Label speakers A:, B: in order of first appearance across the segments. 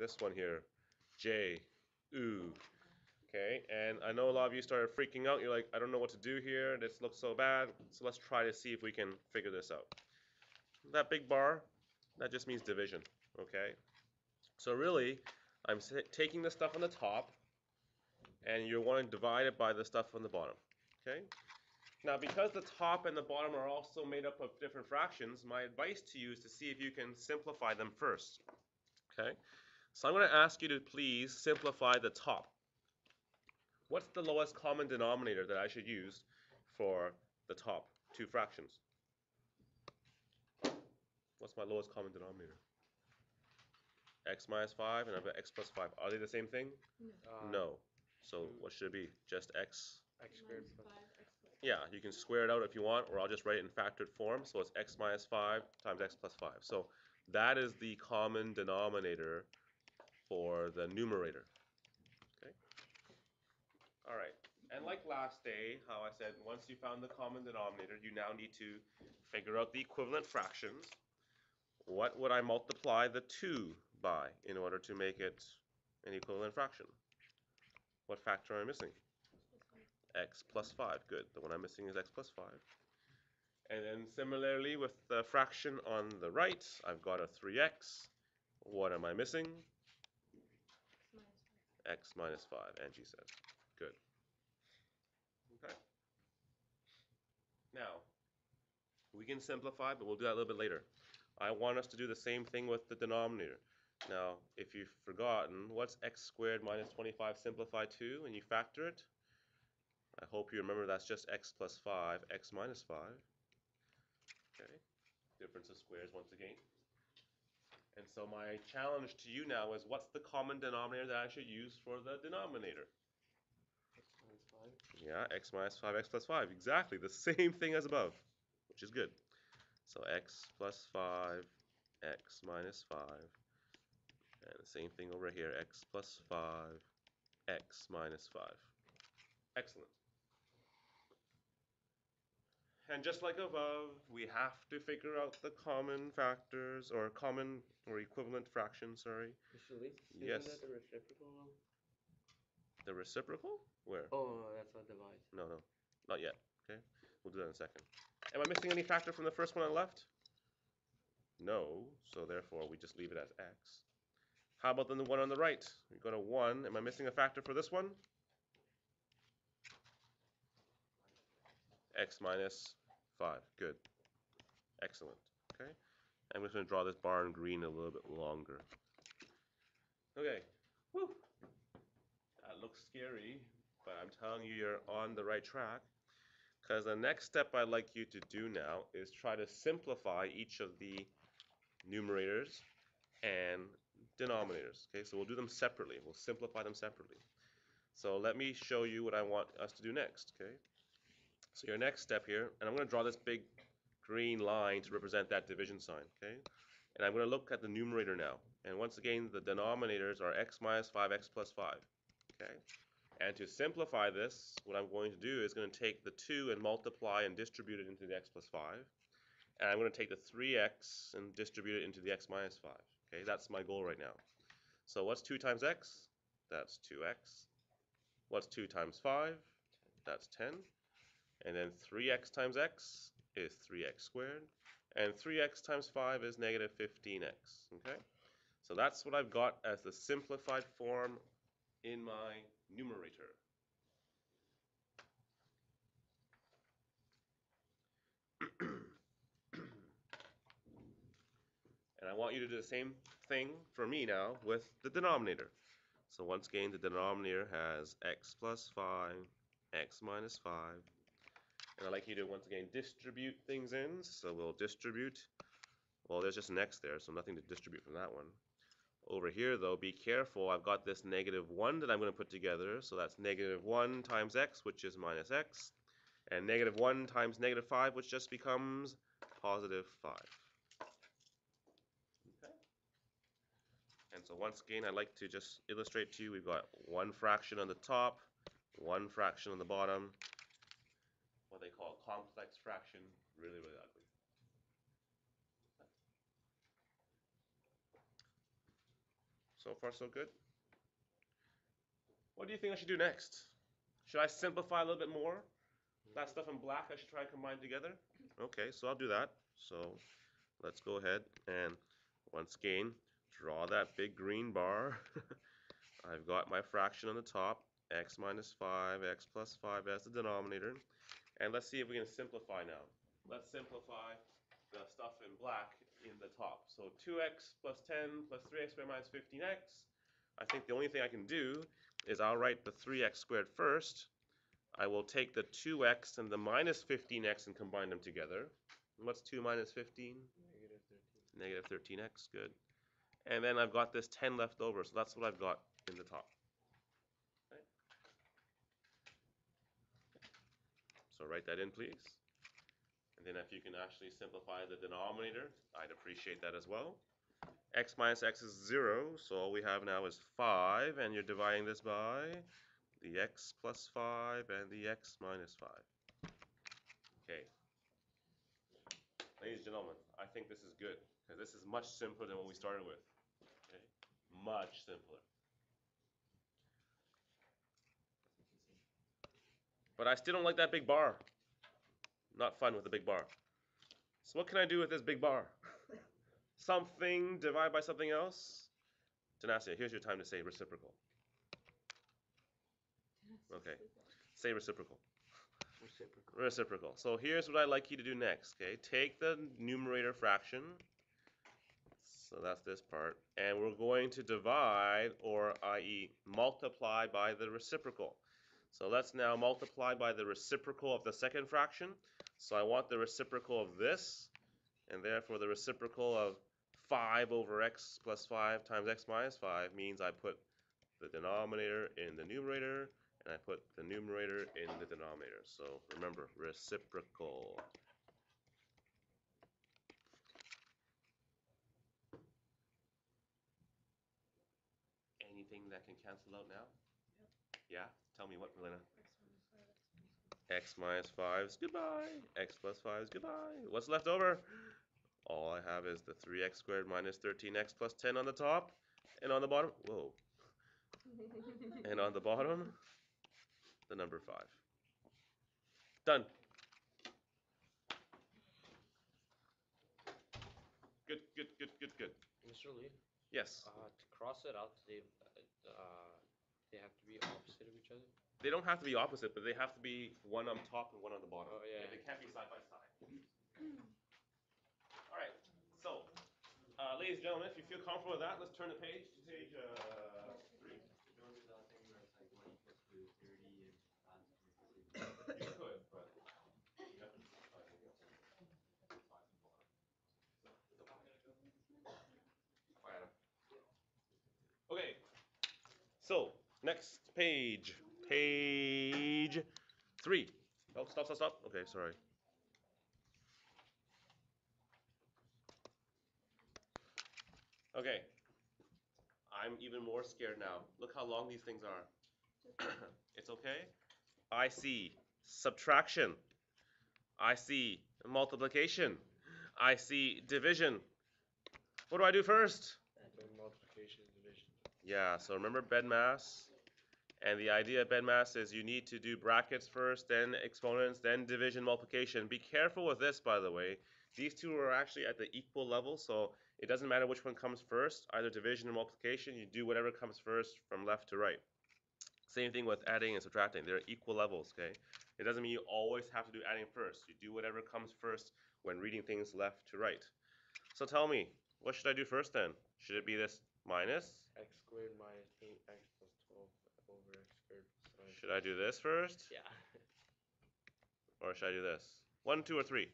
A: this one here, J, ooh. Okay, and I know a lot of you started freaking out. You're like, I don't know what to do here. This looks so bad. So let's try to see if we can figure this out. That big bar, that just means division. Okay, so really, I'm taking the stuff on the top, and you want to divide it by the stuff on the bottom. Okay. Now, because the top and the bottom are also made up of different fractions, my advice to you is to see if you can simplify them first. Okay. So I'm going to ask you to please simplify the top. What's the lowest common denominator that I should use for the top two fractions? What's my lowest common denominator? X minus 5 and I've got x plus 5. Are they the same thing? No. So what should it be? Just x?
B: X squared plus 5.
A: Yeah, you can square it out if you want, or I'll just write it in factored form. So it's x minus 5 times x plus 5. So that is the common denominator for the numerator. Okay. All right. And like last day, how I said, once you found the common denominator, you now need to figure out the equivalent fractions. What would I multiply the 2 by in order to make it an equivalent fraction? What factor am I missing? X plus 5. Good. The one I'm missing is x plus 5. And then similarly with the fraction on the right, I've got a 3x. What am I missing? X minus 5, Angie says. Good. Okay. Now, we can simplify, but we'll do that a little bit later. I want us to do the same thing with the denominator. Now, if you've forgotten, what's x squared minus 25 simplified to, and you factor it? I hope you remember that's just x plus 5, x minus 5. Okay, difference of squares once again. And so my challenge to you now is, what's the common denominator that I should use for the denominator?
B: X minus 5.
A: Yeah, x minus 5, x plus 5. Exactly, the same thing as above, which is good. So x plus 5, x minus 5. And the same thing over here, x plus 5, x minus 5. Excellent. And just like above, we have to figure out the common factors, or common or equivalent fractions, sorry. Yes.
B: Isn't that the reciprocal one?
A: The reciprocal? Where?
B: Oh, that's what divides.
A: No, not yet. Okay, we'll do that in a second. Am I missing any factor from the first one on the left? No, so therefore we just leave it as x. How about then the one on the right? We got a 1. Am I missing a factor for this one? X minus 5. Good. Excellent. Okay. I'm just going to draw this bar in green a little bit longer. Okay. Woo. That looks scary, but I'm telling you, you're on the right track. Because the next step I'd like you to do now is try to simplify each of the numerators and denominators. Okay, so we'll do them separately. We'll simplify them separately. So let me show you what I want us to do next. Okay. So your next step here, and I'm going to draw this big green line to represent that division sign. Okay. And I'm going to look at the numerator now. And once again, the denominators are x minus 5, x plus 5. Okay. And to simplify this, what I'm going to do is going to take the 2 and multiply and distribute it into the x plus 5. And I'm going to take the 3x and distribute it into the x minus 5. Okay, that's my goal right now. So what's 2 times x? That's 2x. What's 2 times 5? That's 10. And then 3x times x is 3x squared. And 3x times 5 is negative 15x. Okay? So that's what I've got as the simplified form in my numerator. And I want you to do the same thing for me now with the denominator. So once again, the denominator has x plus 5, x minus 5. And I'd like you to once again distribute things in. So we'll distribute. Well, there's just an x there, so nothing to distribute from that one. Over here, though, be careful. I've got this negative 1 that I'm going to put together. So that's negative 1 times x, which is minus x. And negative 1 times negative 5, which just becomes positive 5. Okay. And so once again, I'd like to just illustrate to you, we've got one fraction on the top, one fraction on the bottom, what they call a complex fraction, really, really ugly. So far, so good. What do you think I should do next? Should I simplify a little bit more? That stuff in black I should try and combine together? Okay, so I'll do that. So let's go ahead and once again draw that big green bar. I've got my fraction on the top, x minus 5, x plus 5 as the denominator. And let's see if we can simplify now. Let's simplify the stuff in black in the top. So 2x plus 10 plus 3x squared minus 15x. I think the only thing I can do is I'll write the 3x squared first. I will take the 2x and the minus 15x and combine them together. What's 2 minus 15?
B: Negative 13.
A: Negative 13x, good. And then I've got this 10 left over, so that's what I've got in the top. Okay. So write that in, please. And then if you can actually simplify the denominator, I'd appreciate that as well. X minus x is 0, so all we have now is 5, and you're dividing this by the x plus 5 and the x minus 5. Okay. Ladies and gentlemen, I think this is good, because this is much simpler than what we started with. Okay? Much simpler. But I still don't like that big bar. Not fun with the big bar. So what can I do with this big bar? Something divided by something else? Tanasia, here's your time to say reciprocal. Okay. Say reciprocal. Reciprocal. So here's what I'd like you to do next. Okay, take the numerator fraction. So that's this part. And we're going to divide, or i.e. multiply by the reciprocal. So let's now multiply by the reciprocal of the second fraction. So I want the reciprocal of this, and therefore the reciprocal of 5 over x plus 5 times x minus 5 means I put the denominator in the numerator, and I put the numerator in the denominator. So remember, reciprocal. Anything that can cancel out now? Yeah? Tell me what, Melina? X minus 5 is goodbye. X plus 5 is goodbye. What's left over? All I have is the 3x squared minus 13x plus 10 on the top. And on the bottom, whoa. And on the bottom, the number 5. Done. Good, good, good, good, good.
B: Mr. Lee,
A: Yes.
B: to cross it out, they have to be opposite of each other.
A: They don't have to be opposite, but they have to be one on top and one on the bottom.
B: Oh, yeah.
A: They can't be side by side. All right. So, ladies and gentlemen, if you feel comfortable with that, let's turn the page to page 3.
B: Don't do that thing where it's like 1 equals to 30 and
A: You could, but you have to simplify it. Okay. So, next page. Page 3. Oh, stop, stop, stop. Okay, sorry. Okay. I'm even more scared now. Look how long these things are. It's okay. I see subtraction. I see multiplication. I see division. What do I do first?
B: multiplication and division.
A: Yeah, so remember BEDMAS. And the idea of BEDMAS is you need to do brackets first, then exponents, then division, multiplication. Be careful with this, by the way. These two are actually at the equal level, so it doesn't matter which one comes first, either division or multiplication. You do whatever comes first from left to right. Same thing with adding and subtracting. They're equal levels, okay? It doesn't mean you always have to do adding first. You do whatever comes first when reading things left to right. So tell me, what should I do first then? Should it be this minus?
B: X squared minus 8x plus 12 over x squared plus 5.
A: Should I do this first?
B: Yeah.
A: Or should I do this? 1, 2, or 3?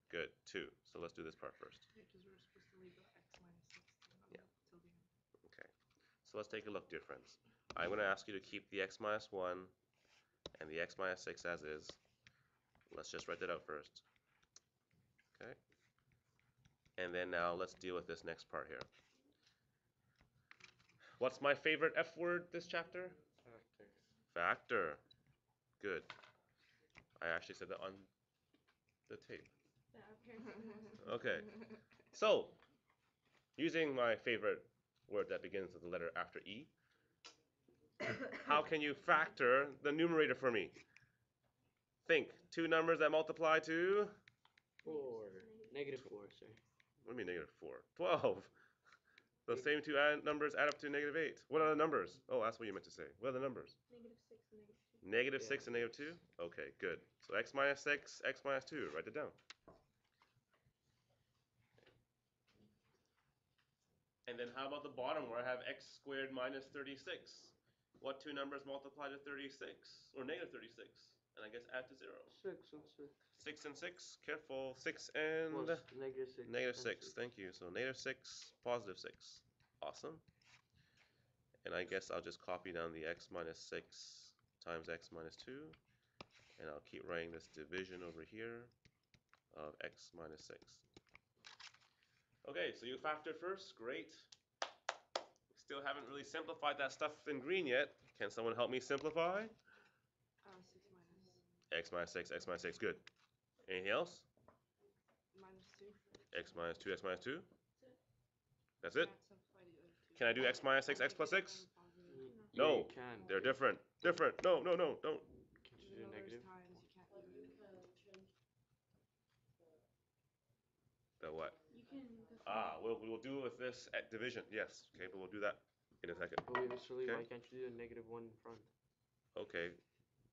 A: Good, 2. So let's do this part first.
C: Because we're supposed to leave the x minus 16
A: Yeah.
C: till the end.
A: Okay. So let's take a look, dear friends. I'm going to ask you to keep the x minus 1 and the x minus 6 as is. Let's just write that out first. Okay. And then now let's deal with this next part here. What's my favorite F word this chapter?
B: Factor.
A: Factor. Good. I actually said that on the tape. Okay. So, using my favorite word that begins with the letter after E. How can you factor the numerator for me? Think. Two numbers that multiply to?
B: 4. Negative 4, sorry.
A: What do you mean negative 4? 12. Those same two numbers add up to negative 8. What are the numbers? Oh, that's what you meant to say. What are the numbers?
C: Negative 6 and negative 2.
A: Negative 6 and negative 2? Okay, good. So x minus 6, x minus 2. Write it down. And then how about the bottom where I have x squared minus 36? What two numbers multiply to 36? Or negative 36? And I guess add to 0.
B: 6 and 6.
A: 6 and 6. Careful. 6 and
B: Plus negative 6.
A: negative 6. Thank you. So negative 6, positive 6. Awesome. And I guess I'll just copy down the x minus 6 times x minus 2. And I'll keep writing this division over here of x minus 6. Okay, so you factored first. Great. Still haven't really simplified that stuff in green yet. Can someone help me simplify?
C: 6 minus
A: X minus 6, x minus 6. Good. Anything else?
C: minus 2.
A: X minus 2, x minus 2. That's it?
C: Can't simplify the other 2.
A: Can I do x minus 6, x plus 6?
B: Yeah,
A: No.
B: you can.
A: They're different. Different. No, no, no. Don't.
B: Can you do negative?
C: Times you can't do it.
A: The what?
C: You can
A: We'll do with this at division. Yes. Okay, but we'll do that in a second.
B: But wait, Mr. Lee,
A: Okay.
B: why can't you do a negative 1 in front?
A: Okay.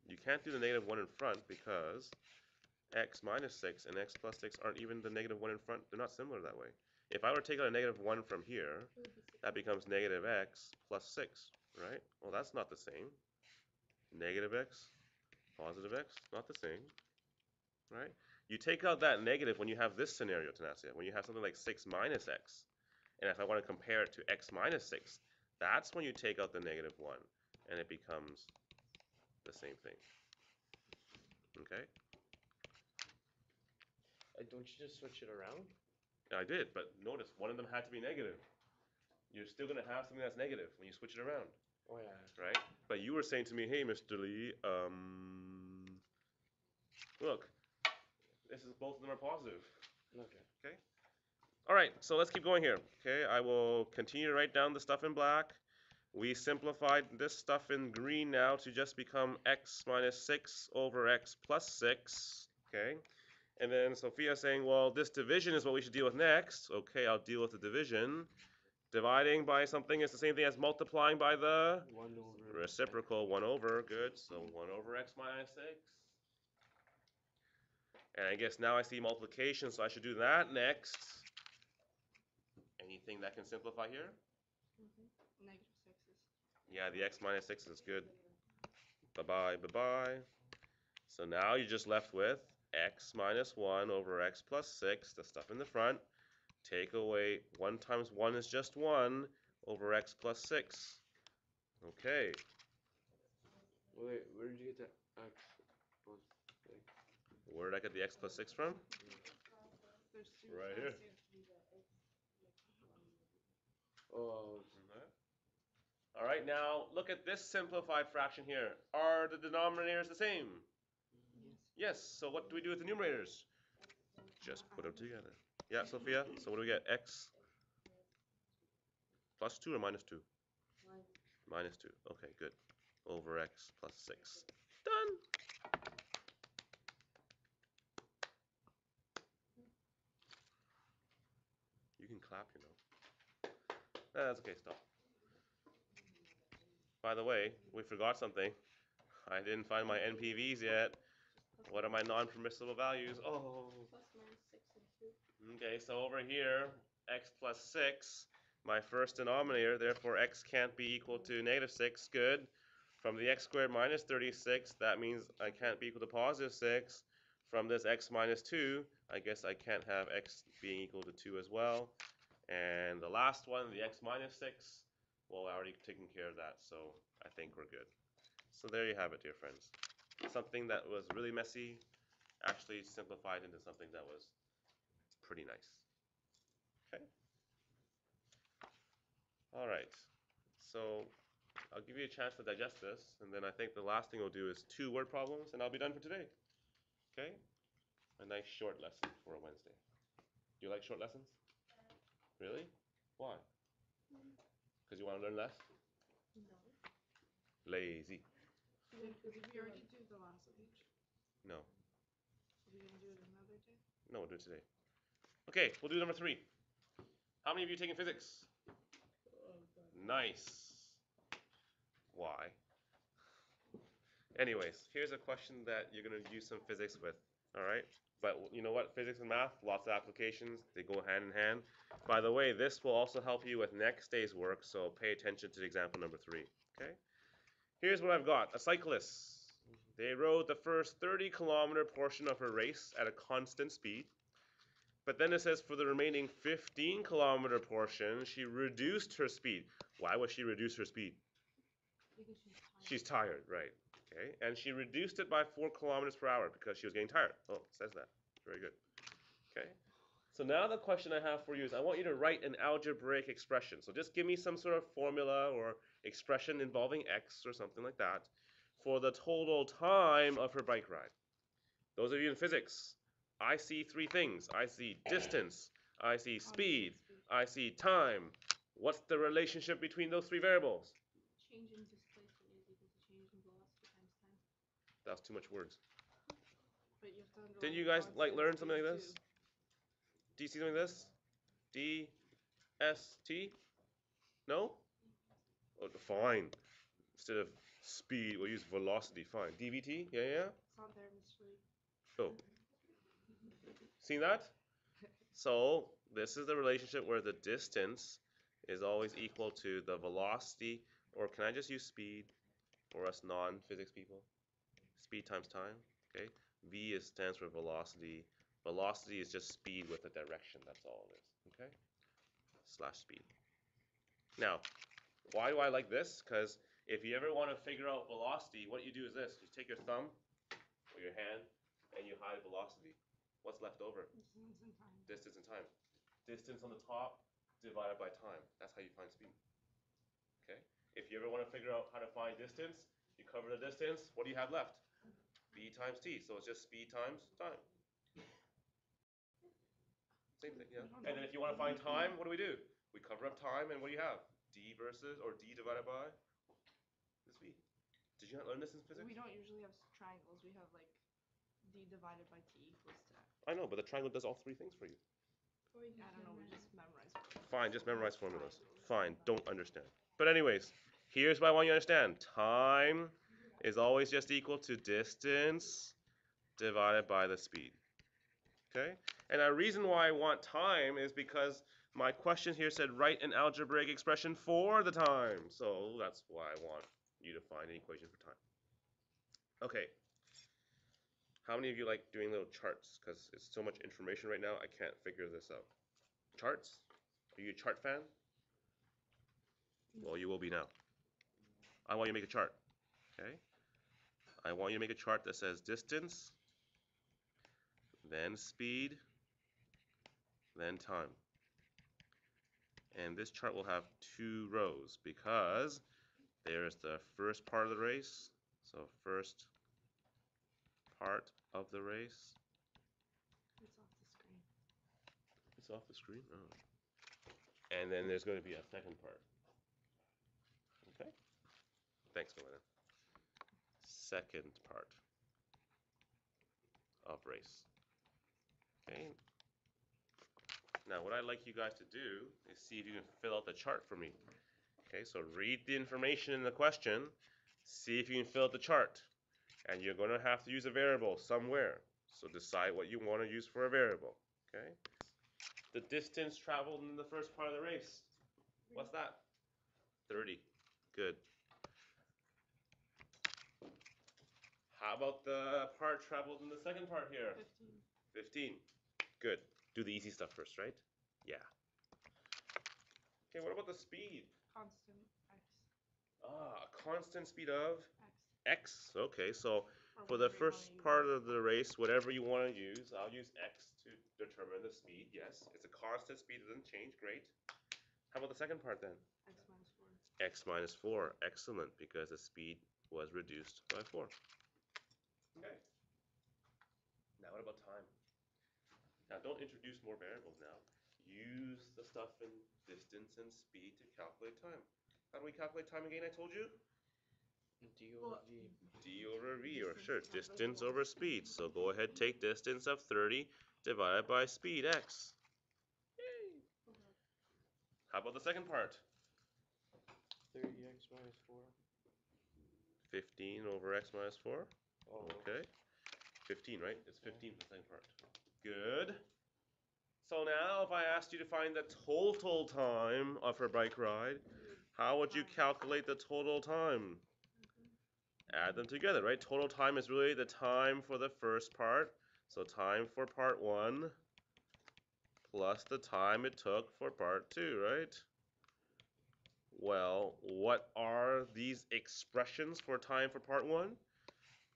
A: You can't do the negative 1 in front because x minus 6 and x plus 6 aren't even the negative 1 in front. They're not similar that way. If I were to take out a negative 1 from here, that becomes negative x plus 6, right? Well, that's not the same. Negative x, positive x, not the same, right? You take out that negative when you have this scenario, Tanasia, when you have something like 6 minus x. And if I want to compare it to x minus 6, that's when you take out the negative 1, and it becomes the same thing. Okay?
B: Don't you just switch it around?
A: I did, but notice one of them had to be negative. You're still going to have something that's negative when you switch it around,
B: Oh, yeah.
A: right? But you were saying to me, hey, Mr. Lee, look, both of them are positive.
B: Okay.
A: All right, so let's keep going here. Okay, I will continue to write down the stuff in black. We simplified this stuff in green now to just become x minus 6 over x plus 6. Okay, and then Sophia's saying, well, this division is what we should deal with next. Okay, I'll deal with the division. Dividing by something is the same thing as multiplying by the
B: 1 over
A: reciprocal 1 over. Good, so 1 over x minus 6. And I guess now I see multiplication, so I should do that next. Anything that can simplify here?
C: Negative 6s.
A: Yeah, the x minus 6 is good. Bye-bye, bye-bye. So now you're just left with x minus 1 over x plus 6, the stuff in the front. Take away 1 times 1 is just 1 over x plus 6. Okay.
B: Wait, where did you get that x plus 6?
A: Where did I get the x plus 6 from?
C: There's 2
A: Right
C: times
A: here.
C: 2.
B: Oh,
A: All right, now look at this simplified fraction here. Are the denominators the same?
C: Yes.
A: Yes, so what do we do with the numerators? Just put them together. Yeah, Sophia, so what do we get? X plus 2 or minus 2? Minus 2. Okay, good. Over x plus 6. Done. You can clap, you know. That's okay, stop. By the way, we forgot something. I didn't find my NPVs yet. What are my non-permissible values? Oh.
C: Plus minus 6 and 2.
A: Okay, so over here, x plus 6, my first denominator, therefore x can't be equal to negative 6. Good. From the x squared minus 36, that means I can't be equal to positive 6. From this x minus 2, I guess I can't have x being equal to 2 as well. And the last one, the x minus 6, well, I already taken care of that, so I think we're good. So there you have it, dear friends. Something that was really messy actually simplified into something that was pretty nice. Okay. All right. So I'll give you a chance to digest this, and then I think the last thing we'll do is 2 word problems, and I'll be done for today. Okay? A nice short lesson for a Wednesday. Do you like short lessons? Really? Why? Because you want to learn less?
C: No.
A: Lazy.
C: Because if we already do the last page,
A: No.
C: are we gonna do it another day?
A: No, we'll do it today. Okay, we'll do number 3. How many of you taking physics? Nice. Why? Anyways, here's a question that you're going to use some physics with, all right? But you know what? Physics and math, lots of applications. They go hand in hand. By the way, this will also help you with next day's work, so pay attention to example number 3, okay? Here's what I've got. A cyclist. They rode the first 30-kilometer portion of her race at a constant speed. But then it says for the remaining 15-kilometer portion, she reduced her speed. Why would she reduce her speed?
C: Because
A: She's tired, right? Okay, and she reduced it by 4 kilometers per hour because she was getting tired. Oh, it says that. Very good. Okay. So now the question I have for you is I want you to write an algebraic expression. So just give me some sort of formula or expression involving x or something like that for the total time of her bike ride. Those of you in physics, I see 3 things. I see distance, I see speed, I see time. What's the relationship between those 3 variables?
C: change in displacement is equal to change in velocity times time.
A: That's too much words.
C: But you have to underline.
A: Didn't you guys learn something like this? Do you see something like this? D, S, T? No? Oh, fine. Instead of speed, we'll use velocity. Fine. DVT? Yeah, yeah?
C: It's not there, Mr. Lee.
A: Oh. Seen that? So, this is the relationship where the distance is always equal to the velocity, or can I just use speed for us non-physics people? Speed times time, okay? V stands for velocity. Velocity is just speed with a direction, that's all it is, okay? Slash speed. Now, why do I like this? Because if you ever want to figure out velocity, what you do is this. You take your thumb or your hand and you hide velocity. What's left over?
C: Distance and time.
A: Distance and time. Distance on the top divided by time. That's how you find speed. Okay? If you ever want to figure out how to find distance, you cover the distance. What do you have left? V times t. So it's just speed times time. Same thing, yeah. And then if you want to find time, what do? We cover up time, and what do you have? D versus, or D divided by this V. Did you not learn this in physics?
C: We don't usually have triangles. We have like d divided by t equals to.
A: I know, but the triangle does all 3 things for you.
C: I don't know. We just memorize.
A: Fine, just memorize formulas. Fine, don't understand. But anyways, here's what I want you to understand. Time is always just equal to distance divided by the speed. Okay? And the reason why I want time is because my question here said write an algebraic expression for the time. So that's why I want you to find an equation for time. Okay. How many of you like doing little charts? Because it's so much information right now, I can't figure this out. Charts? Are you a chart fan? Well, you will be now. I want you to make a chart. Okay? I want you to make a chart that says distance, then speed, then time. And this chart will have 2 rows because there's the first part of the race. So first part of the race.
C: It's off the screen.
A: It's off the screen? Oh. And then there's going to be a second part. Okay? Thanks, Melinda. Second part of race. Okay? Now, what I'd like you guys to do is see if you can fill out the chart for me. Okay, so read the information in the question, see if you can fill out the chart. And you're going to have to use a variable somewhere. So decide what you want to use for a variable. Okay? The distance traveled in the first part of the race. What's that? 30. Good. How about the part traveled in the second part here?
C: 15.
A: 15. Good. Do the easy stuff first, right? Yeah. Okay, what about the speed?
C: Constant x.
A: Ah, a constant speed of
C: X.
A: x. Okay, so
C: Or
A: for the
C: whatever you
A: first
C: wanna
A: part
C: use.
A: of the race, whatever you want to use, I'll use x to determine the speed. Yes, it's a constant speed, it doesn't change. Great. How about the second part then?
C: X minus 4.
A: X minus 4. Excellent, because the speed was reduced by 4. Okay. Now what about time? Now don't introduce more variables now. use the stuff in distance and speed to calculate time. How do we calculate time again, I told you?
B: D over V.
A: D over V, or sure,
C: Distance
A: distance
C: over
A: over speed. So go ahead, take distance of 30 divided by speed, x. Yay! How about the second part?
B: 30x minus 4.
A: 15 over x minus 4.
B: Oh.
A: Okay. 15, right? It's 15 for the second part. Good. So now if I asked you to find the total time of her bike ride, how would you calculate the total time? Add them together, right? Total time is really the time for the first part. So time for part 1 plus the time it took for part 2, right? Well, what are these expressions for time for part 1?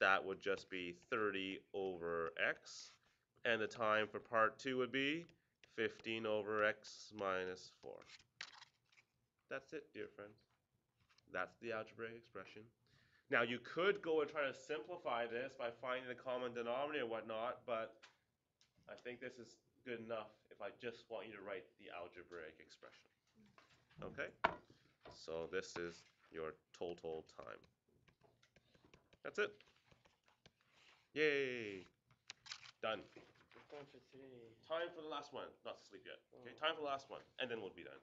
A: That would just be 30 over x. And the time for part 2 would be 15 over x minus 4. That's it, dear friends. That's the algebraic expression. Now, you could go and try to simplify this by finding the common denominator and whatnot, but I think this is good enough if I just want you to write the algebraic expression. Okay? So this is your total time. That's it. Yay! Done.
B: It's time for today.
A: Time for the last one. Not to sleep yet. Okay, time for the last one, and then we'll be done.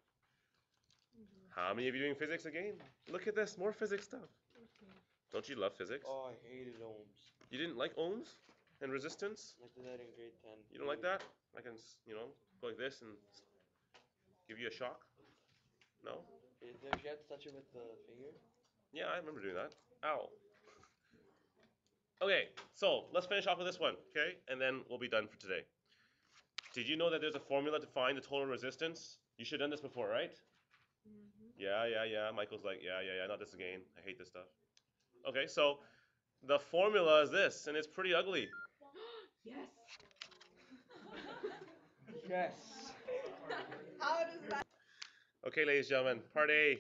A: How many of you doing physics again? Look at this, more physics stuff. Don't you love physics?
B: Oh, I hated ohms.
A: You didn't like ohms and resistance?
B: I did that in grade 10.
A: You don't like that? I can, go like this and give you a shock? No?
B: Did you have to touch it with the finger?
A: Yeah, I remember doing that. Ow. Okay, so let's finish off with this one, okay? And then we'll be done for today. Did you know that there's a formula to find the total resistance? You should have done this before, right? Yeah. Michael's like, yeah, not this again. I hate this stuff. Okay, so the formula is this, and it's pretty ugly.
C: Yes.
B: Yes.
C: How does that?
A: Okay, ladies and gentlemen, part A.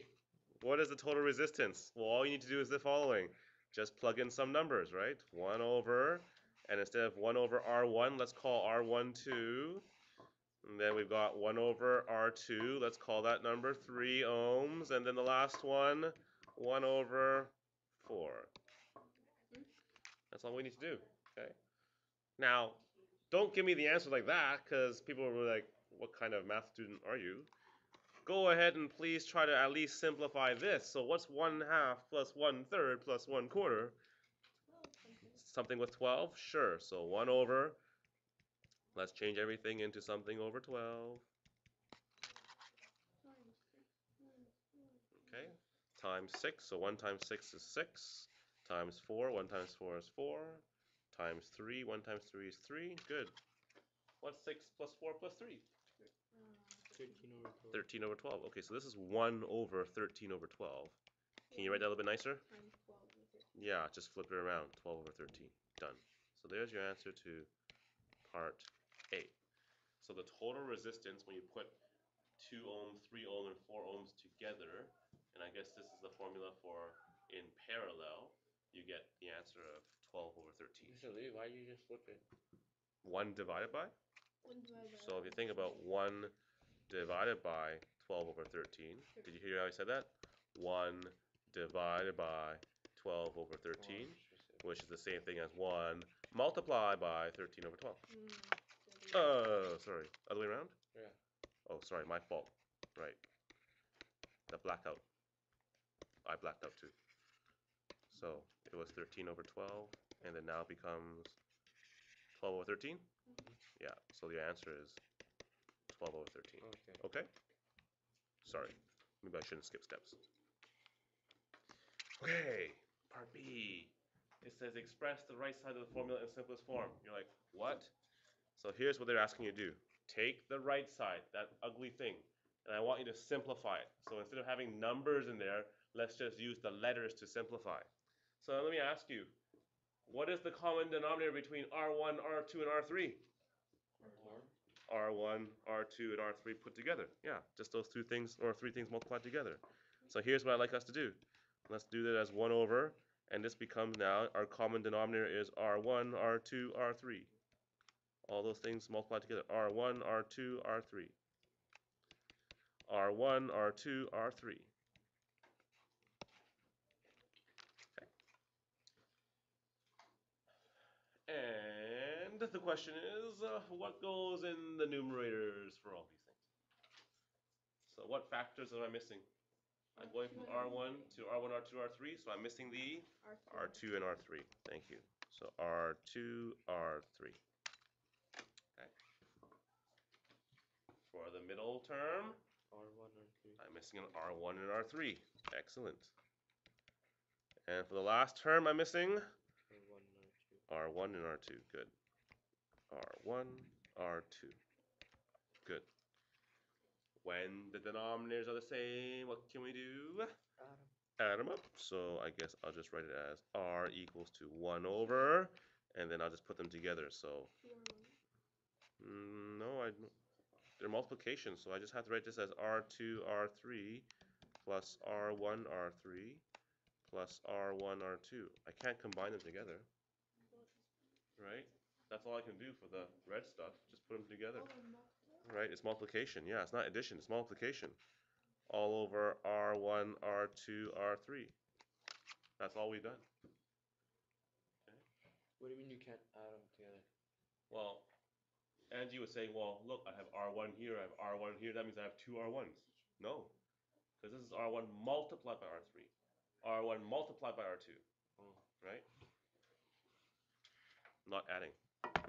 A: What is the total resistance? Well, all you need to do is the following. Just plug in some numbers, right? 1 over, and instead of 1 over R1, let's call R1 2. And then we've got 1 over R2, let's call that number 3 ohms. And then the last one, 1 over 4. That's all we need to do, okay? Now, don't give me the answer like that, because people will be like, what kind of math student are you? Go ahead and please try to at least simplify this. So what's 1/2 plus 1/3 plus 1/4? Something with 12? Sure. So 1 over, let's change everything into something over 12. Okay, times 6. So 1 times 6 is 6. Times 4, 1 times 4 is 4. Times 3, 1 times 3 is 3. Good. What's 6 plus 4 plus 3?
B: 13 over 12.
A: 13 over 12. Okay, so this is 1 over 13 over 12. Can you write that a little bit nicer?
C: Times 12 over 13.
A: Yeah, just flip it around. 12 over 13. Done. So there's your answer to part A. So the total resistance when you put 2 ohms, 3 ohms, and 4 ohms together, and I guess this is the formula for in parallel, you get the answer of 12 over 13.
B: So why did you just flip it?
A: 1 divided by? So if you think about 1 divided by 12 over 13, did you hear how I said that? 1 divided by 12 over 13, which is the same thing as 1 multiplied by 13 over 12. Oh, sorry. Other way around?
B: Yeah.
A: Oh, sorry, my fault. Right. The blackout. I blacked out too. So it was 13 over 12, and then now it becomes 12 over 13? Yeah, so the answer is 12 over 13. Okay? Sorry. Maybe I shouldn't skip steps. Okay, part B. It says express the right side of the formula in simplest form. You're like, what? So here's what they're asking you to do. Take the right side, that ugly thing, and I want you to simplify it. So instead of having numbers in there, let's just use the letters to simplify. So let me ask you, what is the common denominator between R1, R2, and R3? R1, R2, and R3 put together. Yeah, just those 2 things or 3 things multiplied together. So here's what I'd like us to do. Let's do that as 1 over, and this becomes now, our common denominator is R1, R2, R3. All those things multiplied together. R1, R2, R3. R1, R2, R3. Okay. And the question is, what goes in the numerators for all these things? So what factors am I missing? I'm going from R1 to R1, R2, R3, so I'm missing the R2 and R3. Thank you. So R2, R3. Okay. For the middle term,
B: R1, R3.
A: I'm missing an R1 and R3. Excellent. And for the last term, I'm missing
B: R1, R2.
A: R1 and R2. Good. R1, R2. Good. When the denominators are the same, what can we do? Add them up. So I guess I'll just write it as R equals to 1 over, and then I'll just put them together. So, no, they're multiplication, so I just have to write this as R2, R3 plus R1, R3 plus R1, R2. I can't combine them together, right? That's all I can do for the red stuff. Just put them together. Right? It's multiplication. Yeah, it's not addition. It's multiplication. All over R1, R2, R3. That's all we've done. Okay.
B: What do you mean you can't add them together?
A: Well, Angie was saying, well, look, I have R1 here, I have R1 here. That means I have two R1s. No, because this is R1 multiplied by R3. R1 multiplied by R2. Right? Not adding.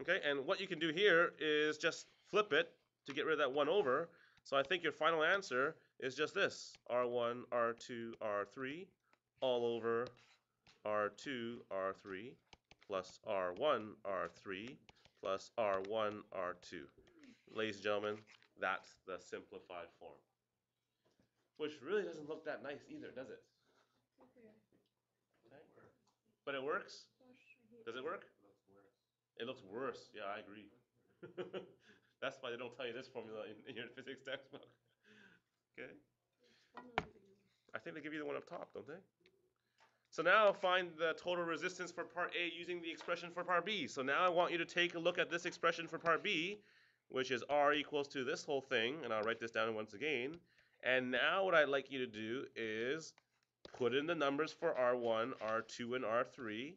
A: Okay, and what you can do here is just flip it to get rid of that 1 over. So I think your final answer is just this. R1, R2, R3 all over R2, R3 plus R1, R3 plus R1, R2. Ladies and gentlemen, that's the simplified form. Which really doesn't look that nice either, does it? Okay. But it works? Does it work? It looks worse. Yeah, I agree. That's why they don't tell you this formula in your physics textbook. Okay. I think they give you the one up top, don't they? So now find the total resistance for part A using the expression for part B. So now I want you to take a look at this expression for part B, which is R equals to this whole thing, and I'll write this down once again. And now what I'd like you to do is put in the numbers for R1, R2, and R3,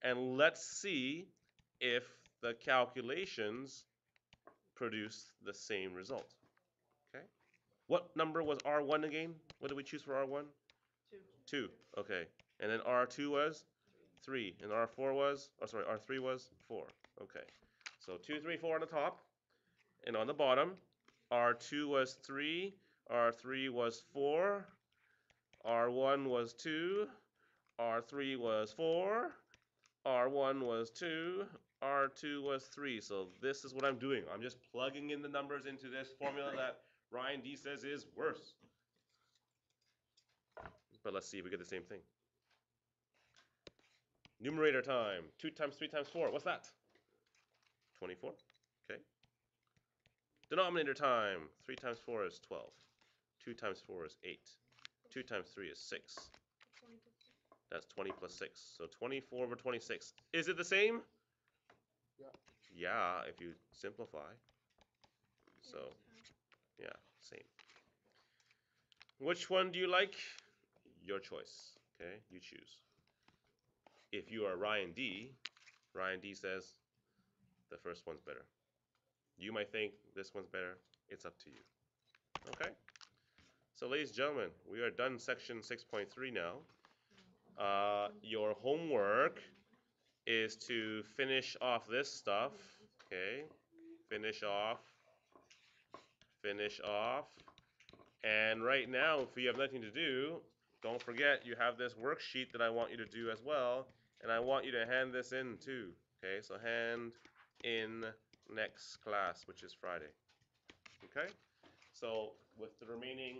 A: and let's see if the calculations produce the same result. Okay? What number was R1 again? What did we choose for R1? 2. Okay. And then R2 was 3. And R4 was, oh sorry, R3 was 4. Okay. So 2, 3, 4 on the top. And on the bottom, R2 was 3, R3 was 4, R1 was 2, R3 was 4, R1 was 2, R2 was 3. So this is what I'm doing. I'm just plugging in the numbers into this formula that Ryan D says is worse. But let's see if we get the same thing. Numerator time. 2 times 3 times 4. What's that? 24. Okay. Denominator time. 3 times 4 is 12. 2 times 4 is 8. 2 times 3 is 6. That's 20 plus 6. So 24 over 26. Is it the same?
B: Yeah.
A: Yeah, if you simplify. So, yeah, same. Which one do you like? Your choice. Okay, you choose. If you are Ryan D says the first one's better. You might think this one's better. It's up to you. Okay? So ladies and gentlemen, we are done section 6.3 now. Your homework is to finish off this stuff. Okay? Finish off. Finish off. And right now, if you have nothing to do, don't forget you have this worksheet that I want you to do as well. And I want you to hand this in too. Okay, so hand in next class, which is Friday. Okay? So with the remaining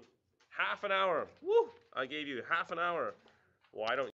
A: half an hour, woo! I gave you half an hour. Why don't